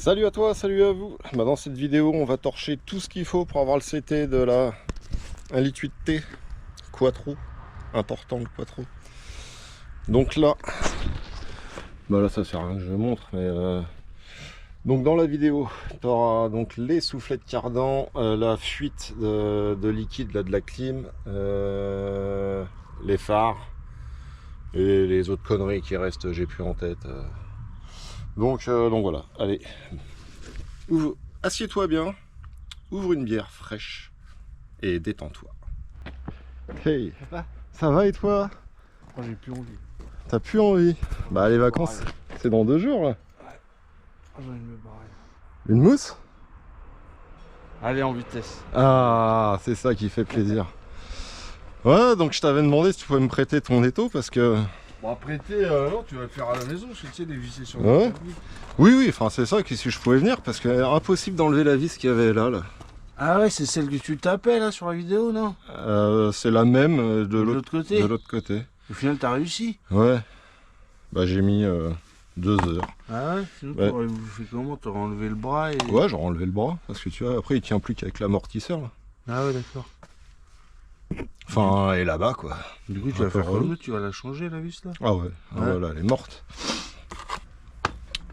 Salut à toi, salut à vous. Bah, dans cette vidéo, on va torcher tout ce qu'il faut pour avoir le CT de la 1,8 Litre Quattro. Important le Quattro. Donc là, bah là ça sert à rien que je le montre, mais donc dans la vidéo, tu auras donc les soufflettes cardan, la fuite de liquide là, de la clim, les phares et les autres conneries qui restent, j'ai plus en tête. Donc voilà, allez. Assieds-toi bien, ouvre une bière fraîche et détends-toi. Hey, ça va et toi? Oh, j'ai plus envie. T'as plus envie? Bah les vacances, c'est dans 2 jours là. Ouais. Oh, j'ai envie de me barrer. Une mousse? Allez en vitesse. Ah, c'est ça qui fait plaisir. Ouais, donc je t'avais demandé si tu pouvais me prêter ton étau parce que... Bon, prêter, non, tu vas le faire à la maison, je sais, les visser sur Ouais. le tapis. Oui, enfin c'est ça que si je pouvais venir parce que impossible d'enlever la vis qu'il y avait là. Ah ouais, c'est celle que tu tapais là sur la vidéo, non? C'est la même de l'autre côté. De l'autre côté. Au final, t'as réussi. Ouais. Bah j'ai mis 2 heures. Ah ouais? Sinon, Ouais. t'aurais fait comment? T'aurais enlevé le bras et... Ouais, j'aurais enlevé le bras parce que tu vois, après il tient plus qu'avec l'amortisseur là. Ah ouais, d'accord. Enfin, et là-bas quoi. Du coup, tu Un vas peu faire relou. comme tu vas la changer la vis là? Ah ouais, ah Ouais. voilà, elle est morte.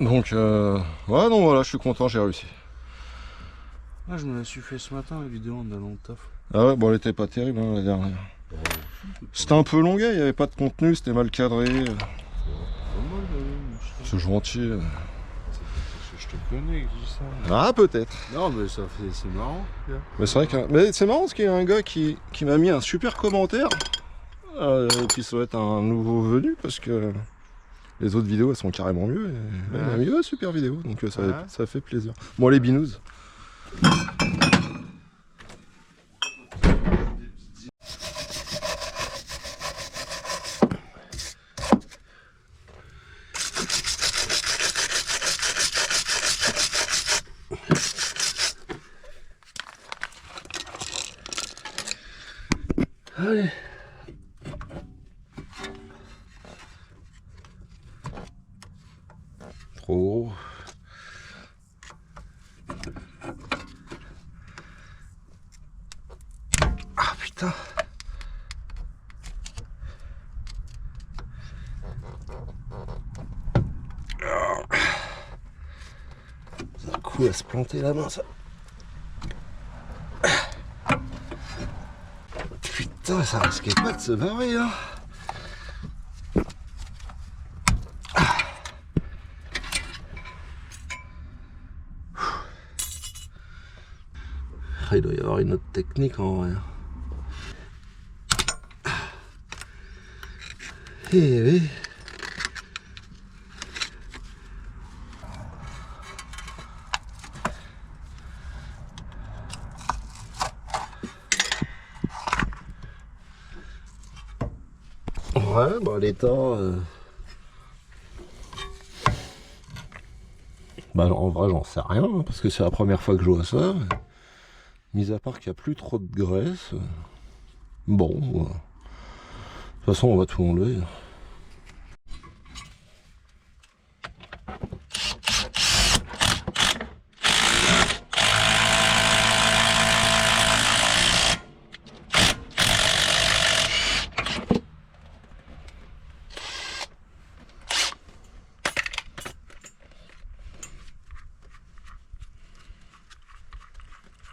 Donc, ouais, non, voilà, je suis content, j'ai réussi. Ah, je me la suis fait ce matin la vidéo en allant au taf. Ah ouais, bon, elle était pas terrible hein, la dernière. C'était un peu longuet, il n'y avait pas de contenu, c'était mal cadré. C'est gentil. Je te connais, que je dis ça. Ah, peut-être. Non, mais ça fait, c'est marrant. Mais c'est vrai que. Mais c'est marrant parce qu'il y a un gars qui m'a mis un super commentaire. Qui souhaite un nouveau venu parce que les autres vidéos elles sont carrément mieux. Et il m'a mis ouais, super vidéo, donc ça fait plaisir. Bon, les binous. Allez. Trop gros. Ah putain. C'est un coup à se planter la main ça. Putain, ça risquait pas de se barrer hein. Il doit y avoir une autre technique en vrai. Eh oui. Ouais, bah l'état... Bah en vrai j'en sais rien, hein, parce que c'est la première fois que je vois ça. Mis à part qu'il n'y a plus trop de graisse. Bon, de toute façon on va tout enlever.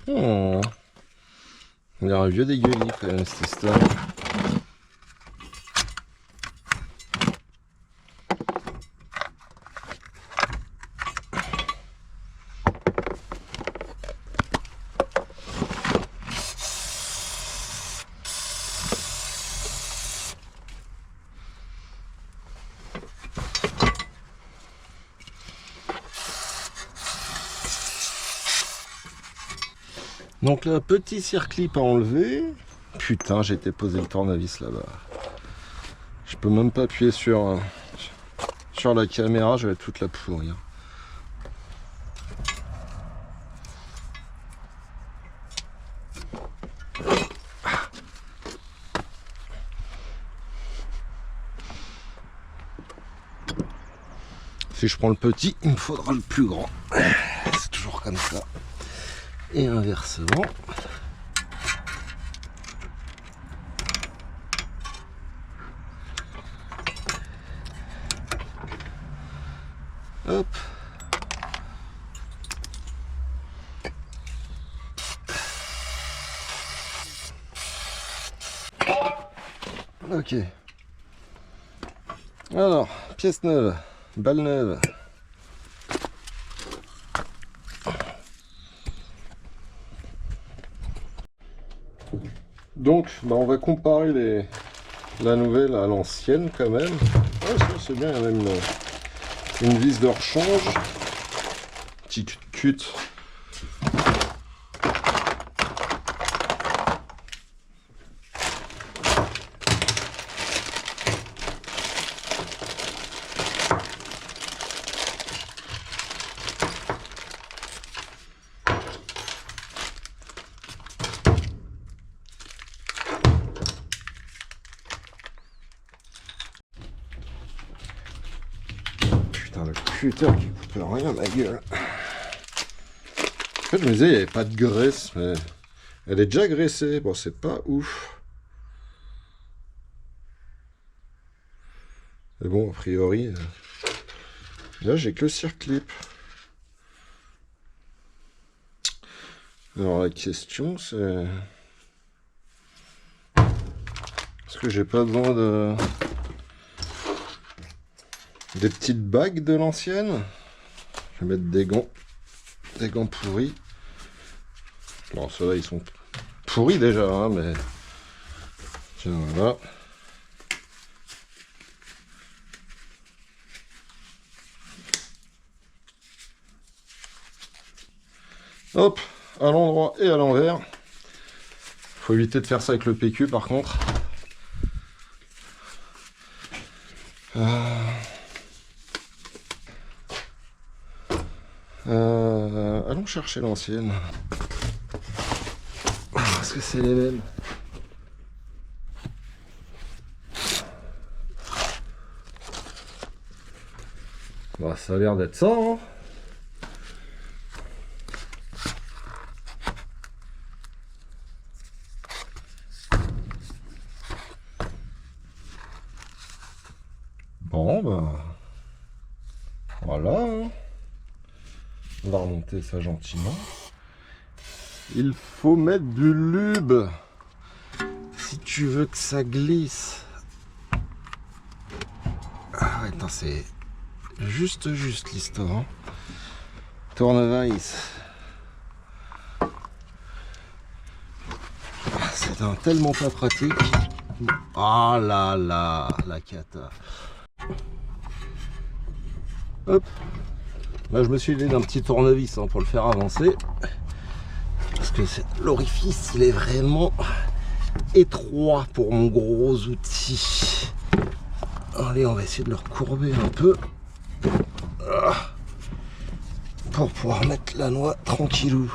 Oh. On dirait un vieux dégueulis quand même cette histoire. Donc là, petit circlip à enlever. Putain, j'ai été posé le tournevis là-bas. Je peux même pas appuyer sur la caméra, je vais toute la pourrir. Si je prends le petit, il me faudra le plus grand. C'est toujours comme ça. Et inversement. Hop. Ok. Alors, pièce neuve, balle neuve. Donc, on va comparer la nouvelle à l'ancienne quand même. Ouais, ça c'est bien, il y a même une vis de rechange. Petit cut. Putain, le cutter qui coupe rien, ma gueule. En fait, je me disais, il n'y avait pas de graisse, mais elle est déjà graissée. Bon, c'est pas ouf. Mais bon, a priori, là, j'ai que le circlip. Alors, la question, c'est... Est-ce que j'ai pas besoin des petites bagues de l'ancienne? Je vais mettre des gants pourris. Bon, ceux-là, ils sont pourris déjà, hein, mais... Tiens, voilà. Hop, à l'endroit et à l'envers. Faut éviter de faire ça avec le PQ, par contre. Allons chercher l'ancienne. Parce que c'est les mêmes. Bah, ça a l'air d'être ça, hein. Bon, bah... Voilà, hein. On va remonter ça gentiment. Il faut mettre du lube si tu veux que ça glisse. Ah, attends, c'est juste l'histoire. Hein. Tournevis. C'est tellement pas pratique. Ah là là, la cata. Hop. Là, je me suis aidé d'un petit tournevis pour le faire avancer. Parce que l'orifice, il est vraiment étroit pour mon gros outil. Allez, on va essayer de le recourber un peu. Pour pouvoir mettre la noix tranquillou.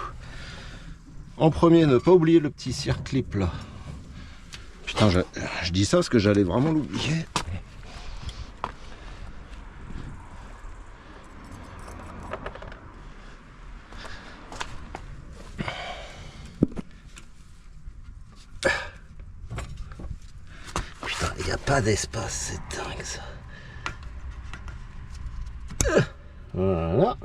En premier, ne pas oublier le petit circlip là. Putain, je dis ça parce que j'allais vraiment l'oublier. Putain, il n'y a pas d'espace, c'est dingue ça. Voilà.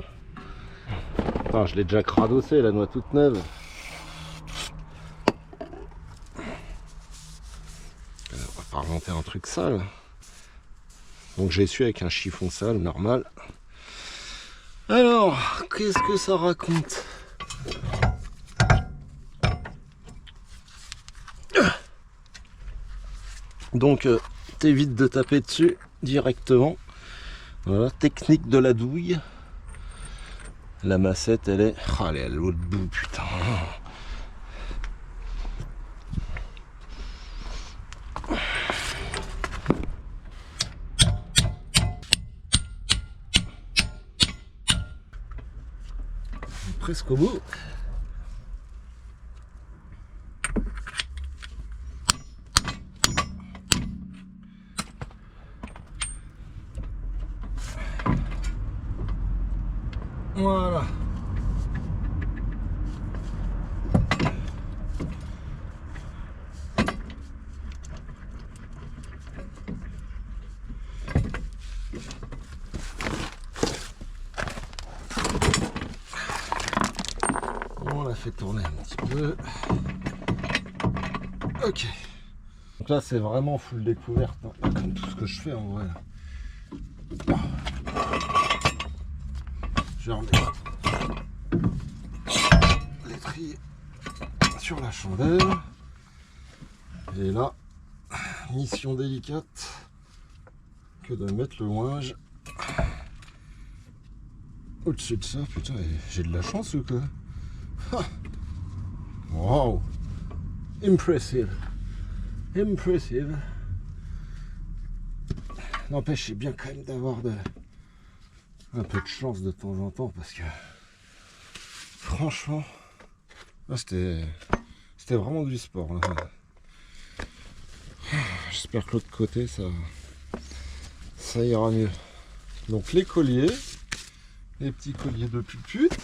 Putain, je l'ai déjà cradossé, la noix toute neuve. On va pas remonter un truc sale. Donc j'ai su avec un chiffon sale, normal. Alors, qu'est-ce que ça raconte? Donc, t'évites de taper dessus directement. Voilà, technique de la douille. La massette, elle est... Oh, elle est à l'autre bout, putain. Presque au bout. Voilà. On la fait tourner un petit peu. Ok. Donc là c'est vraiment full découverte, hein, comme tout ce que je fais en vrai. Je vais remettre l'étrier sur la chandelle. Et là, mission délicate que de mettre le ouinge au-dessus de ça. Putain, j'ai de la chance ou quoi? Wow, impressive, impressive. N'empêche, c'est bien quand même d'avoir un peu de chance de temps en temps, parce que franchement, c'était vraiment du sport là. J'espère que l'autre côté ça ira mieux. Donc les colliers, les petits colliers de pupute.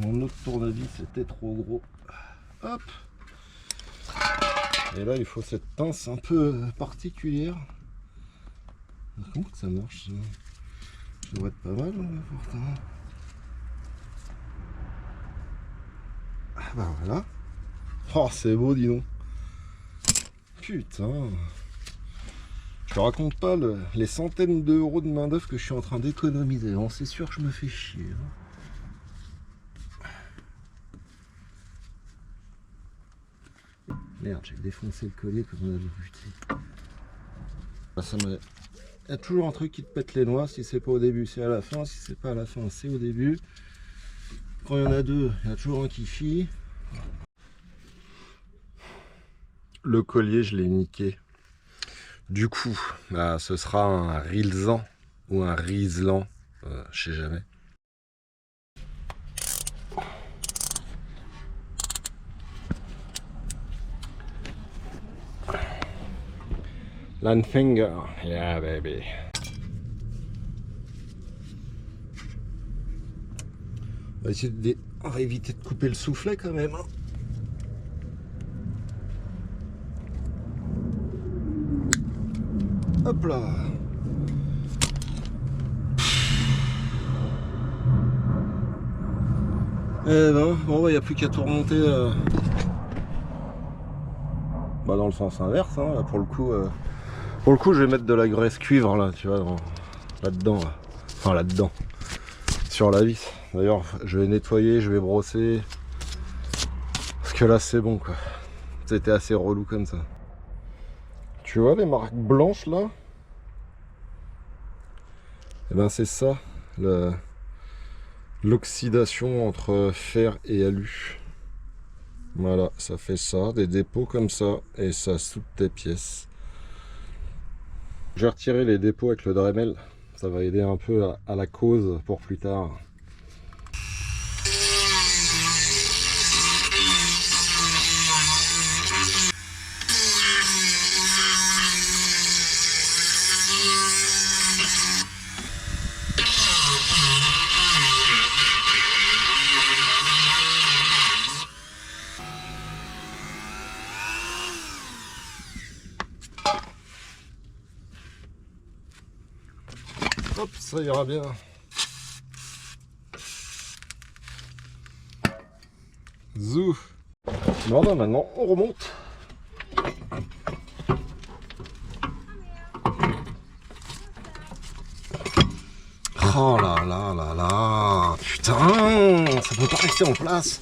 Mon autre tournevis était trop gros. Hop. Et là il faut cette pince un peu particulière. Comment que ça marche ça? Ça devrait être pas mal là, pourtant. Ah bah voilà. Oh c'est beau dis donc. Putain. Je te raconte pas les centaines d'euros de main d'œuvre que je suis en train d'économiser. Bon, c'est sûr que je me fais chier. Merde, j'ai défoncé le collier comme on avait buté. Ça me... Il y a toujours un truc qui te pète les noix. Si c'est pas au début, c'est à la fin. Si c'est pas à la fin, c'est au début. Quand il y en a deux, il y a toujours un qui chie. Le collier, je l'ai niqué. Du coup, bah, ce sera un Rilsan ou un Rislan, je sais jamais. Landfinger, yeah baby. On va éviter de couper le soufflet quand même. Hein. Hop là. Eh ben, bon, il n'y a plus qu'à tout remonter bah, dans le sens inverse. Hein, là, pour le coup, je vais mettre de la graisse cuivre là, tu vois, là-dedans. Là. Enfin, là-dedans. Sur la vis. D'ailleurs, je vais nettoyer, je vais brosser. Parce que là, c'est bon, quoi. C'était assez relou comme ça. Tu vois les marques blanches là? Et ben c'est ça, l'oxydation entre fer et alu. Voilà, ça fait ça, des dépôts comme ça, et ça soude tes pièces. Je vais retirer les dépôts avec le Dremel, ça va aider un peu à la cause pour plus tard. Hop, ça ira bien. Zou. Bon, ben maintenant, on remonte. Oh là là là là. Putain, ça peut pas rester en place.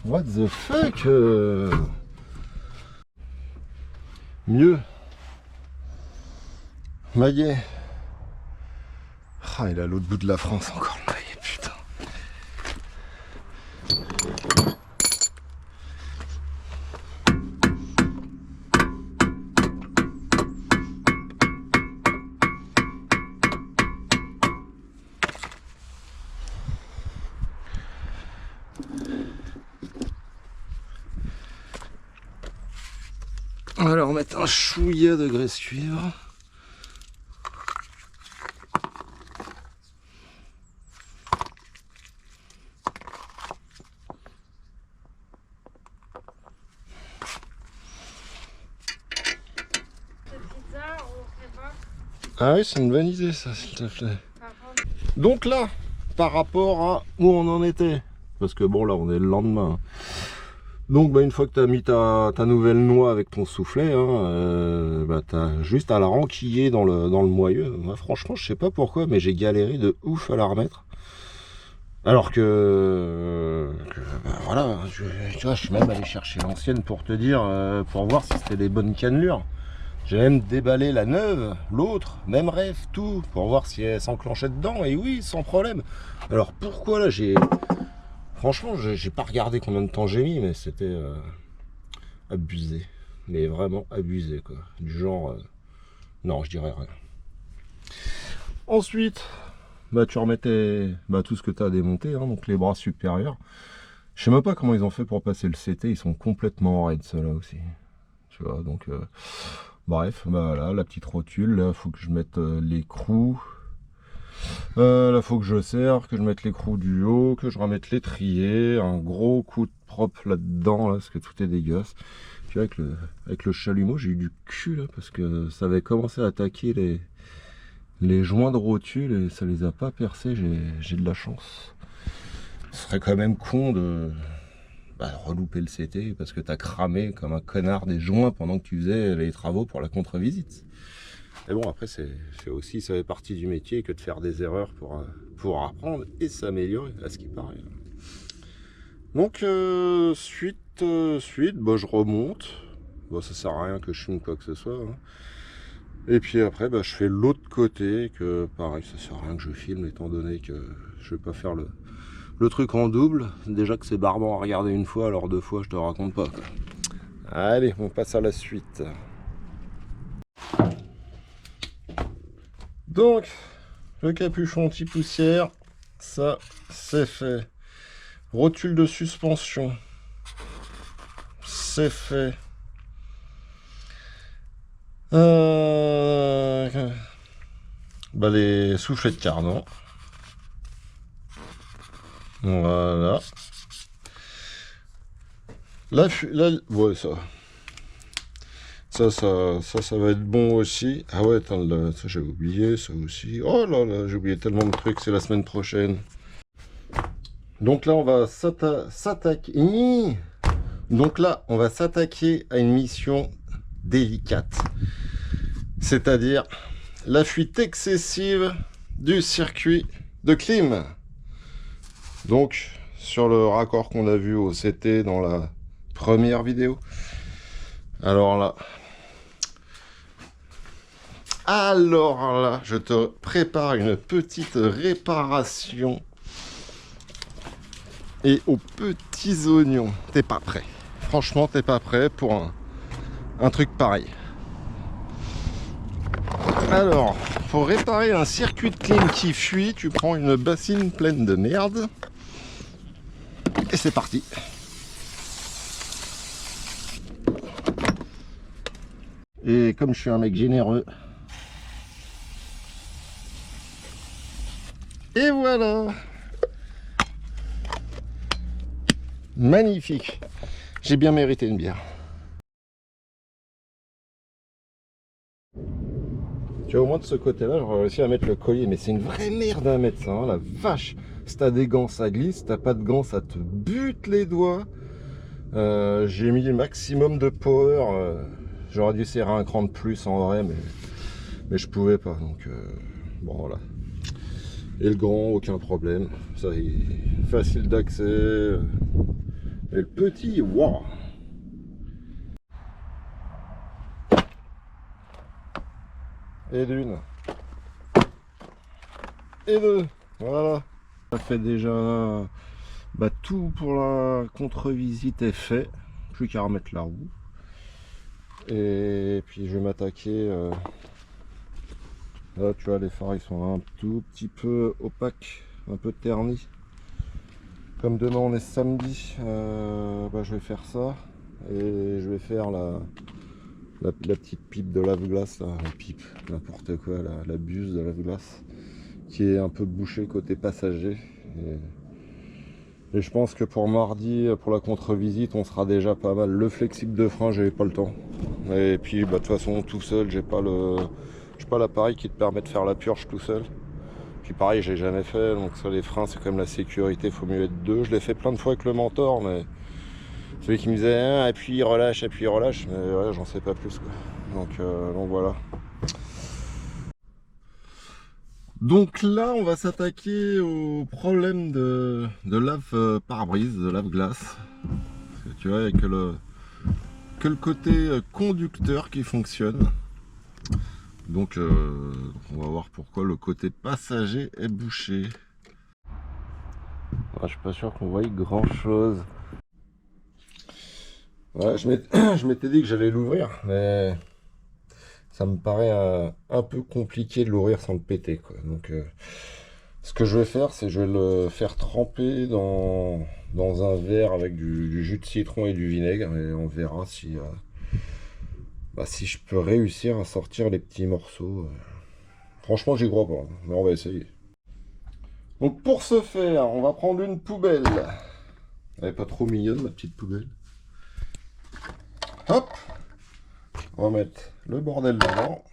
What the fuck Mieux. Maillet. Ah, il est à l'autre bout de la France encore le maillet, putain. On va leur mettre un chouïa de graisse cuivre. Ah oui, c'est une bonne idée ça, s'il te plaît. Donc là, par rapport à où on en était, parce que bon là on est le lendemain. Donc bah, une fois que tu as mis ta nouvelle noix avec ton soufflet, hein, bah, tu as juste à la renquiller dans le moyeu. Moi franchement je sais pas pourquoi, mais j'ai galéré de ouf à la remettre. Alors que bah, voilà, tu vois, je suis même allé chercher l'ancienne pour te dire, pour voir si c'était les bonnes cannelures. J'ai même déballé la neuve, l'autre, même rêve, tout, pour voir si elle s'enclenchait dedans, et oui, sans problème. Alors pourquoi là, franchement, j'ai pas regardé combien de temps j'ai mis, mais c'était abusé. Mais vraiment abusé, quoi. Du genre, non, je dirais rien. Ensuite, bah, tu remettais tout ce que tu as démonté, hein, donc les bras supérieurs. Je sais même pas comment ils ont fait pour passer le CT, ils sont complètement raides, ceux-là aussi. Tu vois, donc... bref, bah voilà, la petite rotule, là, faut que je mette l'écrou. Là, faut que je serre, que je mette l'écrou du haut, que je remette l'étrier, un gros coup de propre là-dedans, là, parce que tout est dégueulasse. Puis avec le chalumeau, j'ai eu du cul, là, parce que ça avait commencé à attaquer les joints de rotule et ça les a pas percés, j'ai de la chance. Ce serait quand même con de... relouper le CT parce que tu as cramé comme un connard des joints pendant que tu faisais les travaux pour la contre-visite. Mais bon, après, ça fait partie du métier que de faire des erreurs pour apprendre et s'améliorer, à ce qui paraît. Donc, suite, je remonte. Bon, ça sert à rien que je filme quoi que ce soit. Hein. Et puis après, je fais l'autre côté, que pareil, ça sert à rien que je filme, étant donné que je vais pas faire le truc en double. Déjà que c'est barbant à regarder une fois, alors deux fois je te raconte pas quoi. Allez, on passe à la suite. Donc le capuchon anti-poussière, ça c'est fait. Rotule de suspension, c'est fait. Les soufflets de cardan. Voilà. Là, ouais, ça va être bon aussi. Ah ouais, attends, là, ça j'avais oublié, ça aussi. Oh là là, j'ai oublié tellement de trucs, c'est la semaine prochaine. Donc là, on va s'attaquer. Donc là, on va s'attaquer à une mission délicate. C'est-à-dire la fuite excessive du circuit de clim. Donc, sur le raccord qu'on a vu au CT dans la première vidéo. Alors là, je te prépare une petite réparation. Et aux petits oignons, t'es pas prêt. Franchement, t'es pas prêt pour un truc pareil. Alors, pour réparer un circuit de clim qui fuit, tu prends une bassine pleine de merde. Et c'est parti. Et comme je suis un mec généreux, et voilà. Magnifique. J'ai bien mérité une bière. Tu vois, au moins de ce côté-là, j'aurais réussi à mettre le collier, mais c'est une vraie merde à mettre ça, hein, la vache. Si t'as des gants, ça glisse, si t'as pas de gants, ça te bute les doigts. J'ai mis le maximum de power. J'aurais dû serrer un cran de plus en vrai, mais je pouvais pas. Donc bon voilà. Et le grand, aucun problème. Ça est facile d'accès. Et le petit, waouh. Et d'une. Et deux. Voilà. Ça fait déjà... tout pour la contre-visite est fait. Plus qu'à remettre la roue. Et puis je vais m'attaquer... Là tu vois, les phares ils sont un tout petit peu opaques, un peu ternis. Comme demain on est samedi, je vais faire ça. Et je vais faire la petite pipe de lave-glace, la pipe, n'importe quoi, la buse de lave-glace, qui est un peu bouchée côté passager. Et je pense que pour mardi, pour la contre-visite, on sera déjà pas mal. Le flexible de frein, j'avais pas le temps. Et puis, bah, de toute façon, tout seul, j'ai pas l'appareil qui te permet de faire la purge tout seul. Puis pareil, j'ai jamais fait, donc ça, les freins, c'est quand même la sécurité, faut mieux être deux. Je l'ai fait plein de fois avec le mentor, mais celui qui me disait hein, appuie, relâche, mais ouais, j'en sais pas plus, quoi. Donc voilà. Donc là, on va s'attaquer au problème de lave pare-brise, de lave-glace. Tu vois, il n'y a que le côté conducteur qui fonctionne. Donc on va voir pourquoi le côté passager est bouché. Je suis pas sûr qu'on voie grand chose. Ouais, je m'étais dit que j'allais l'ouvrir, mais ça me paraît un peu compliqué de l'ouvrir sans le péter, quoi. Donc ce que je vais faire, c'est je vais le faire tremper dans un verre avec du jus de citron et du vinaigre, et on verra si si je peux réussir à sortir les petits morceaux. Franchement, j'y crois pas, mais on va essayer. Donc pour ce faire, on va prendre une poubelle. Elle est pas trop mignonne, ma petite poubelle. Hop, on va mettre le bordel dedans.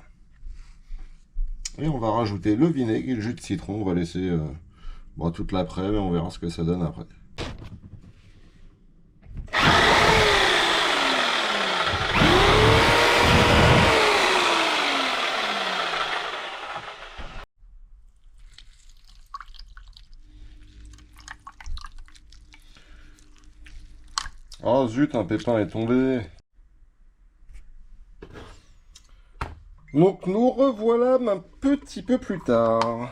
Et on va rajouter le vinaigre et le jus de citron. On va laisser toute l'après, mais on verra ce que ça donne après. Oh zut, un pépin est tombé. Donc nous revoilà un petit peu plus tard.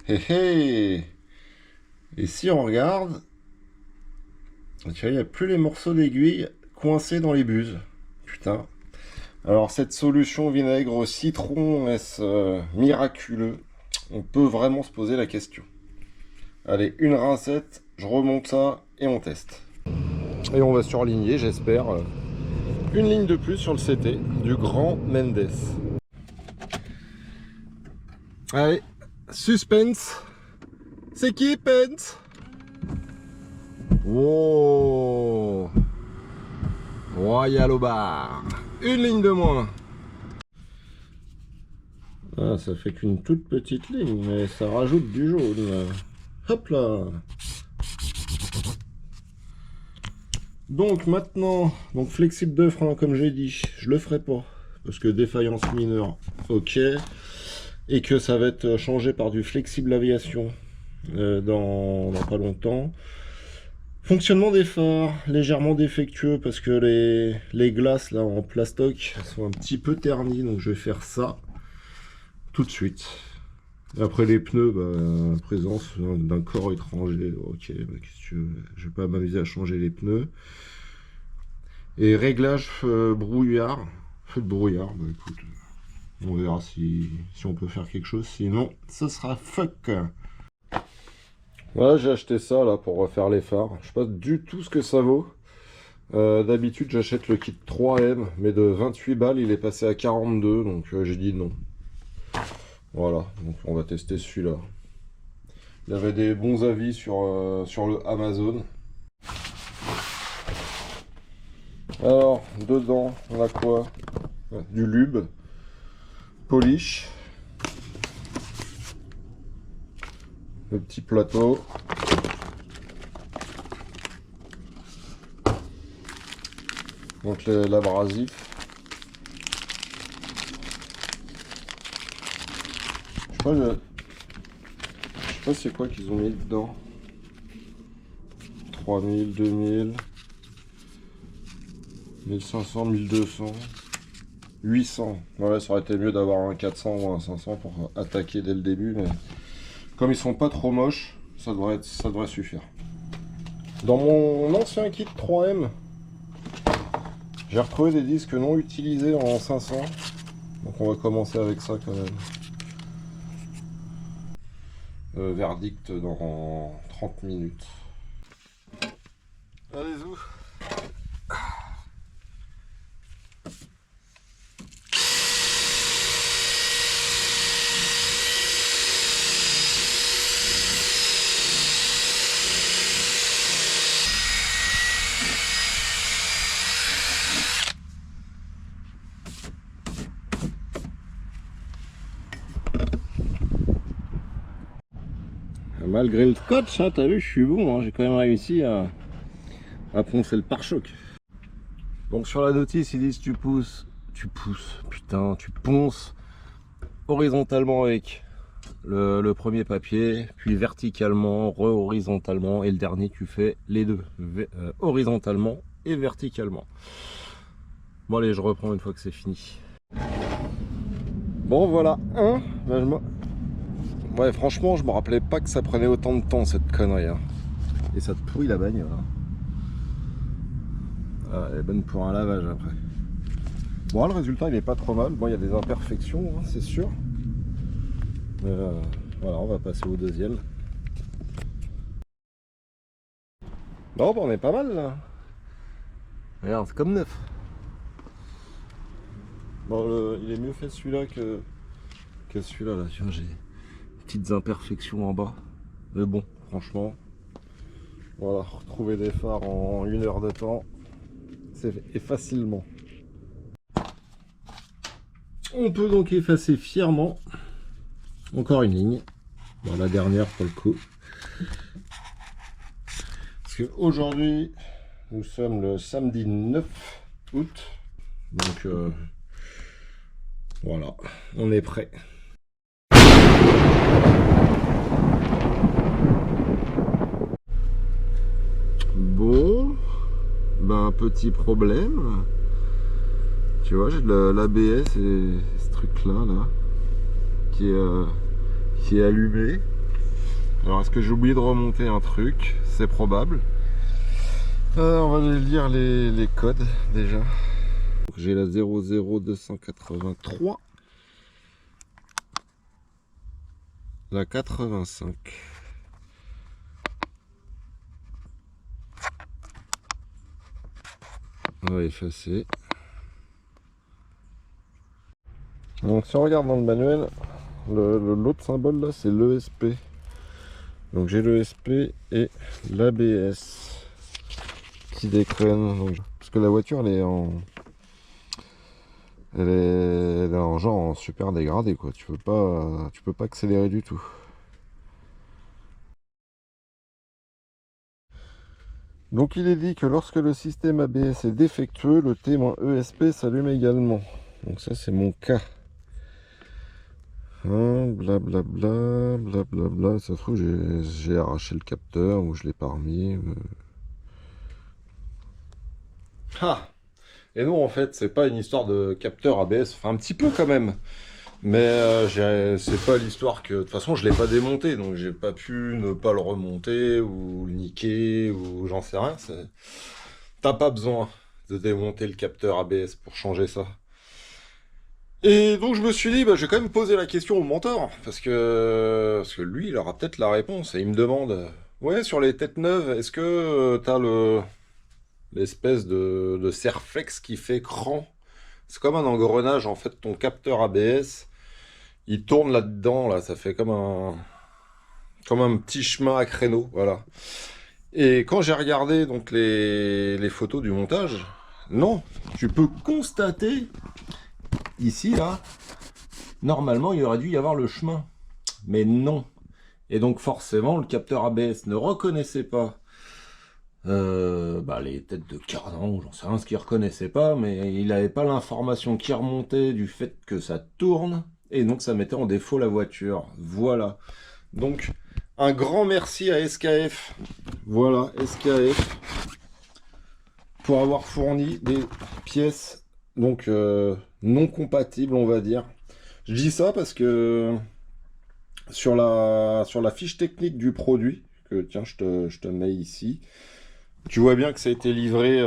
Hé hé. Et si on regarde, tu vois, il n'y a plus les morceaux d'aiguille coincés dans les buses. Putain. Alors cette solution vinaigre au citron, est-ce miraculeux? On peut vraiment se poser la question. Allez, une rincette, je remonte ça et on teste. Et on va surligner, j'espère, une ligne de plus sur le CT du grand Mendes. Allez, suspense. C'est qui, Pence? Wow. Royal au bar. Une ligne de moins. Ah, ça fait qu'une toute petite ligne, mais ça rajoute du jaune. Hop là. Donc maintenant, flexible de frein, comme j'ai dit, je le ferai pas. Parce que défaillance mineure, ok. Et que ça va être changé par du flexible aviation dans pas longtemps. Fonctionnement des phares, légèrement défectueux parce que les glaces là en plastoc sont un petit peu ternies, donc je vais faire ça tout de suite. Et après les pneus, présence d'un corps étranger, ok, qu'est-ce que tu veux, je vais pas m'amuser à changer les pneus. Et réglage brouillard, feu de brouillard, écoute, on verra si on peut faire quelque chose, sinon ce sera fuck. Voilà, j'ai acheté ça là pour refaire les phares. Je sais pas du tout ce que ça vaut. D'habitude j'achète le kit 3M, mais de 28 balles il est passé à 42, donc j'ai dit non. Voilà, donc on va tester celui-là. Il y avait des bons avis sur le Amazon. Alors, dedans, on a quoi? Du lube, polish, le petit plateau, donc l'abrasif. Je sais pas c'est quoi qu'ils ont mis dedans. 3000, 2000, 1500, 1200, 800. Ouais, ça aurait été mieux d'avoir un 400 ou un 500 pour attaquer dès le début, mais comme ils sont pas trop moches, ça devrait suffire. Dans mon ancien kit 3M, j'ai retrouvé des disques non utilisés en 500, donc on va commencer avec ça quand même. Verdict dans 30 minutes. Allez-y. Malgré le scotch, hein, t'as vu, je suis bon, hein, j'ai quand même réussi à poncer le pare-choc. Donc sur la notice, ils disent tu ponces horizontalement avec le premier papier, puis verticalement, horizontalement, et le dernier tu fais les deux, horizontalement et verticalement. Bon allez, je reprends une fois que c'est fini. Bon voilà, ouais, franchement, je me rappelais pas que ça prenait autant de temps cette connerie. Hein. Et ça te pourrit la bagnole. Hein. Ah, elle est bonne pour un lavage après. Bon, le résultat il est pas trop mal. Bon, il y a des imperfections, hein, c'est sûr. Voilà, on va passer au deuxième. Non, bah, on est pas mal là. Regarde, c'est comme neuf. Bon, il est mieux fait celui-là que celui-là. Là. Tiens, j'ai petites imperfections en bas. Mais bon, franchement, voilà, retrouver des phares en 1 heure de temps, c'est fait facilement. On peut donc effacer fièrement. Encore une ligne. Bon, la dernière pour le coup. Parce qu'aujourd'hui, nous sommes le samedi 9 août. Donc, voilà, on est prêt. Bon, ben petit problème. Tu vois, j'ai de l'ABS et ce truc-là, là, qui est allumé. Alors, est-ce que j'ai oublié de remonter un truc? C'est probable. On va aller lire les codes déjà. J'ai la 00283, la 85. On va effacer. Donc si on regarde dans le manuel, l'autre symbole là c'est l'ESP. Donc j'ai l'ESP et l'ABS qui déconne. Donc, parce que la voiture elle est en genre en super dégradé quoi. Tu peux pas accélérer du tout. Donc il est dit que lorsque le système ABS est défectueux, le T-ESP s'allume également. Donc ça c'est mon cas. Blablabla, blablabla. Ça se trouve j'ai arraché le capteur ou je l'ai pas remis. Ah. Et non, en fait, c'est pas une histoire de capteur ABS, enfin un petit peu quand même. Mais c'est pas l'histoire que... De toute façon, je l'ai pas démonté, donc j'ai pas pu ne pas le remonter ou le niquer ou j'en sais rien. T'as pas besoin de démonter le capteur ABS pour changer ça. Et donc je me suis dit, bah, je vais quand même poser la question au mentor, parce que lui, il aura peut-être la réponse. Et il me demande, ouais, sur les têtes neuves, est-ce que t'as l'espèce de serflex qui fait cran? C'est comme un engrenage, en fait, ton capteur ABS, il tourne là-dedans, là, ça fait comme un petit chemin à créneau, voilà. Et quand j'ai regardé donc les photos du montage, non, tu peux constater, ici, là, normalement, il aurait dû y avoir le chemin, mais non. Et donc forcément, le capteur ABS ne reconnaissait pas les têtes de cardan, j'en sais rien ce qu'il reconnaissait pas, mais il n'avait pas l'information qui remontait du fait que ça tourne, et donc ça mettait en défaut la voiture. Voilà. Donc, un grand merci à SKF. Voilà, SKF, pour avoir fourni des pièces donc non compatibles, on va dire. Je dis ça parce que sur la fiche technique du produit, que tiens, je te mets ici, tu vois bien que ça a été livré,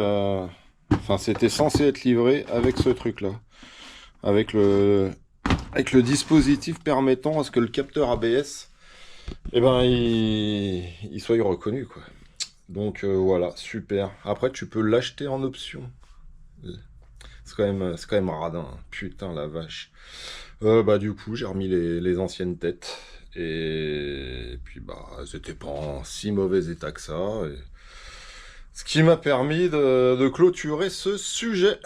enfin c'était censé être livré avec ce truc là, avec le dispositif permettant à ce que le capteur ABS et ben il soit reconnu, quoi. Donc voilà, super. Après, tu peux l'acheter en option. C'est quand même radin, hein. Putain la vache. Bah du coup, j'ai remis les anciennes têtes. Et puis bah, elles étaient pas en si mauvais état que ça. Et ce qui m'a permis de clôturer ce sujet.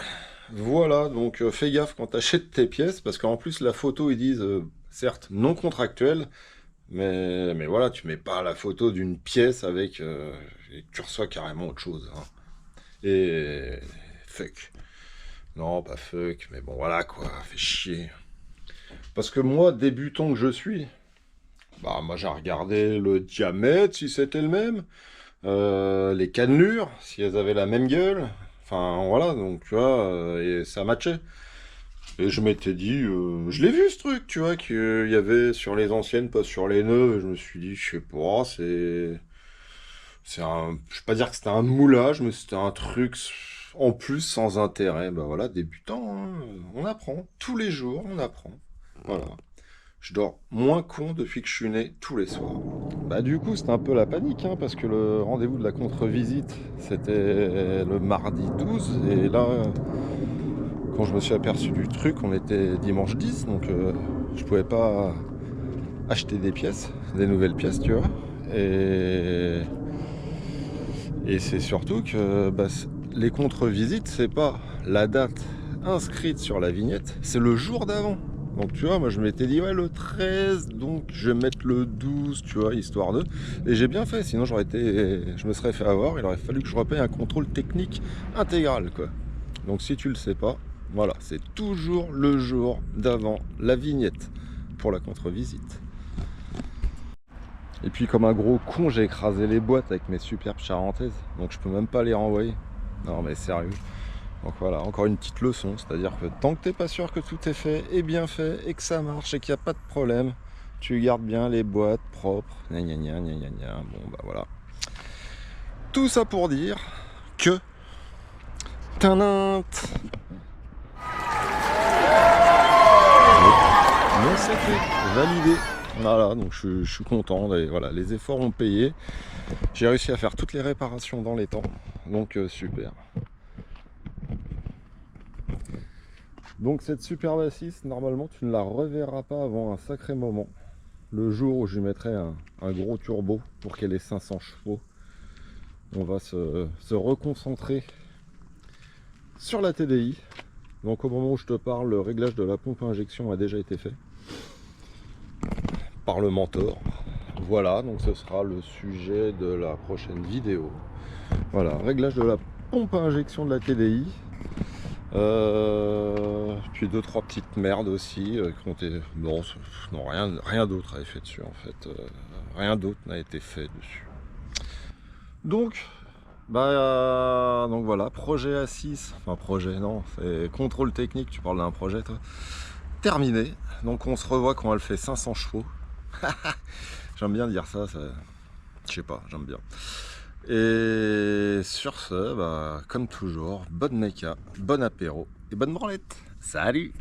Voilà, donc fais gaffe quand t'achètes tes pièces, parce qu'en plus la photo, ils disent, certes, non contractuelle, mais voilà, tu mets pas la photo d'une pièce avec... et tu reçois carrément autre chose, hein. Et... fuck. Non, pas fuck, mais bon, voilà, quoi, fait chier. Parce que moi, débutant que je suis, bah, moi, j'ai regardé le diamètre, si c'était le même, les cannelures, si elles avaient la même gueule, enfin, voilà, donc, tu vois, et ça matchait. Et je m'étais dit, je l'ai vu ce truc, tu vois, qu'il y avait sur les anciennes, pas sur les neuves, et je me suis dit, je sais pas, c'est un, je vais pas dire que c'était un moulage, mais c'était un truc en plus sans intérêt. Bah voilà, débutant, hein, on apprend, tous les jours, on apprend. Voilà. Je dors moins con depuis que je suis né tous les soirs. Bah du coup, c'était un peu la panique, hein, parce que le rendez-vous de la contre-visite, c'était le mardi 12, et là... Quand je me suis aperçu du truc, on était dimanche 10, donc je pouvais pas acheter des pièces, des nouvelles pièces, tu vois. Et c'est surtout que bah, les contre-visites, c'est pas la date inscrite sur la vignette, c'est le jour d'avant. Donc tu vois, moi je m'étais dit ouais le 13, donc je vais mettre le 12, tu vois, histoire de... Et j'ai bien fait, sinon je me serais fait avoir, il aurait fallu que je repaye un contrôle technique intégral, quoi. Donc si tu le sais pas, voilà, c'est toujours le jour d'avant la vignette pour la contre-visite. Et puis comme un gros con, j'ai écrasé les boîtes avec mes superbes charentaises, donc je peux même pas les renvoyer. Non mais sérieux. Donc voilà, encore une petite leçon, c'est-à-dire que tant que t'es pas sûr que tout est fait et bien fait et que ça marche et qu'il n'y a pas de problème, tu gardes bien les boîtes propres, gna gna gna gna gna gna. Bon bah voilà. Tout ça pour dire que... Tadam! Mais c'est fait, validé. Voilà, donc je suis content. Et voilà, les efforts ont payé. J'ai réussi à faire toutes les réparations dans les temps. Donc super. Donc cette superbe assise, normalement tu ne la reverras pas avant un sacré moment. Le jour où je lui mettrai un gros turbo pour qu'elle ait 500 chevaux. On va se reconcentrer sur la TDI. Donc au moment où je te parle, le réglage de la pompe à injection a déjà été fait par le mentor. Voilà, donc ce sera le sujet de la prochaine vidéo. Voilà, réglage de la pompe à injection de la TDI. Puis 2-3 petites merdes aussi qui ont été... Non, rien d'autre a été fait dessus en fait. Rien d'autre n'a été fait dessus. Donc voilà, projet A6, enfin projet non, c'est contrôle technique, tu parles d'un projet toi. Terminé, donc on se revoit quand elle fait 500 chevaux. J'aime bien dire ça, je sais pas, j'aime bien. Et sur ce, bah, comme toujours, bonne méca, bon apéro et bonne branlette. Salut!